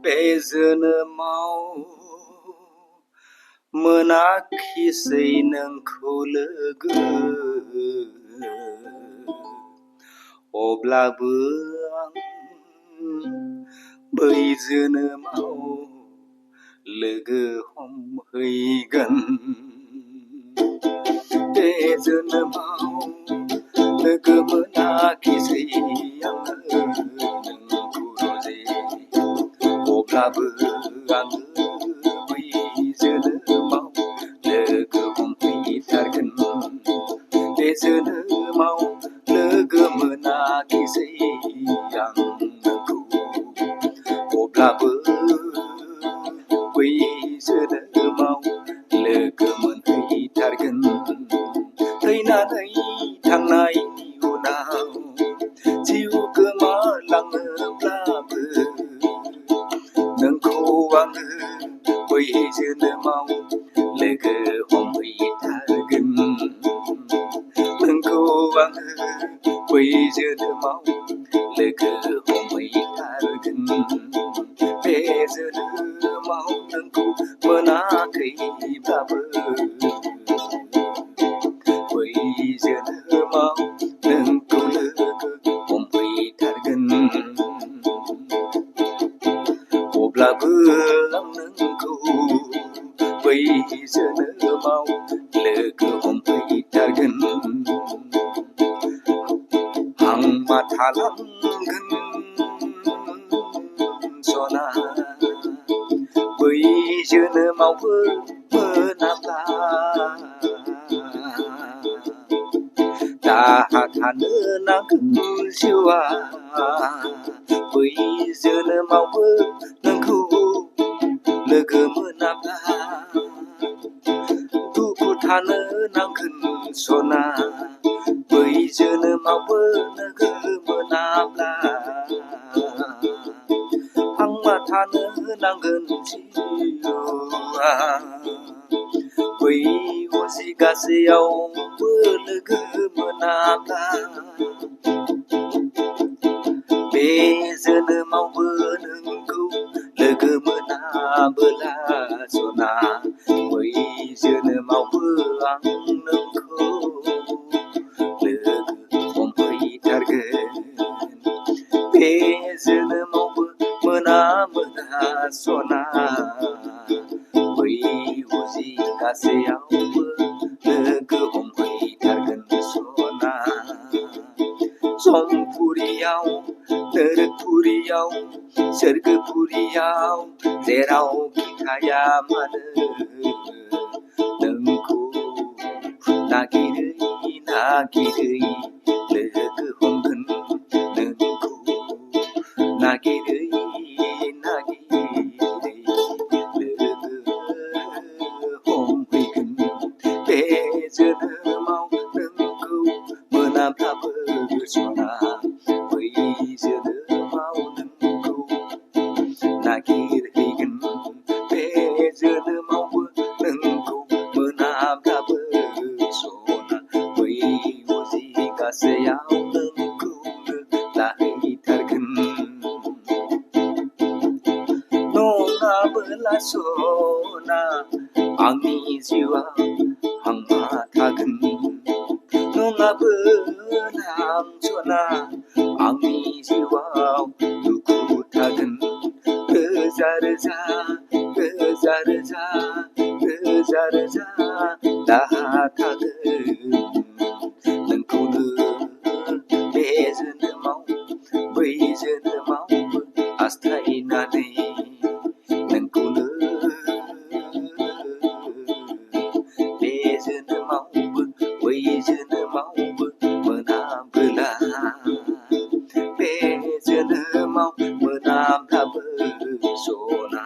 बेजोनोमाव मोनाखिसै नोंखौ लोगो अब्लाबो आं बै जोनोमाव लोगो हमहैगोन बे जोनोमाव लोगो मोनाखिसै आङो नोंखौ रोजे अब्लाबो आङो बै जोनोमाव लोगो हमहैथारगोन बे जोनोमाव लोगो मोनाखिसै आं नोंखौ अब्लाबो बै जोनोमाव लोगो मोनहैथारगोन थैनानै थांनायनि उनाव जिउ गोमालाङोब्लाबो नोंखौ आङो बै जोनोमाव लोगो हमहैथारगोन नोंखौ आङो बै जोनोमाव लोगो हमहैथारगोन बे जोनोमाव नोंखौ मोनाखैब्लाबो बै जोनोमाव नोंखौ लोगो हमहैथारगोन अब्लाबो आं नोंखौ बै जोनोमाव लोगो हमहैथारगोन आं माथा लांगोन सना बै जोनोमावबो मोनाब्ला दाहा थानो नांगोन जिउआ बै जोनोमावबो नोंखौ लोगो मोनाब्ला दुखु थानो नांगोन सना बै जोनोमावबो लोगो मोनाब्ला थांना थानो नांगोन जिउआ बै अजि गासैयावबो लोगो मोनाब्ला बे जोनोमावबो नोंखौ लोगो मोनाबोला सना बै जोनोमावबो आं नोंखौ लोगो हमहैथारगोन बे जोनोमावबो मोना सना बै अजि गासैयावबो लोगो हमहैथारगोन सना समपुरियाव नोरपुरियाव सोरगोपुरियाव जेरावखि थाया मानो नोंखौ नागिरै नागिरै लोगो हमगोन नोंखौ नागिरै नागिरै लोगो हमहैगोन बे जोनोमाव नोंखौ मोनाब्लाबो सना बै जोनोमाव नोंखौ नागिरहैगोन बे जोनोमावबो नोंखौ मोनाब्लाबो सना बै अजि गासैयाव नोंखौनो लाहैथारगोन नङाबोला सना आंनि जिउआ आंहा थागोन नङाबोला सना आंनि जिउआव दुखु थागोन रोजा रोजा रोजा रोजा रोजा रोजा दाहा थागोन नोंखौनो बे जोनोमाव बै जोनोमावबो हास्थायनानै नोंखौनो बे जोनोमावबो बै जोनोमावबो मोनाबोला बे जोनोमाव मोनाब्लाबो सना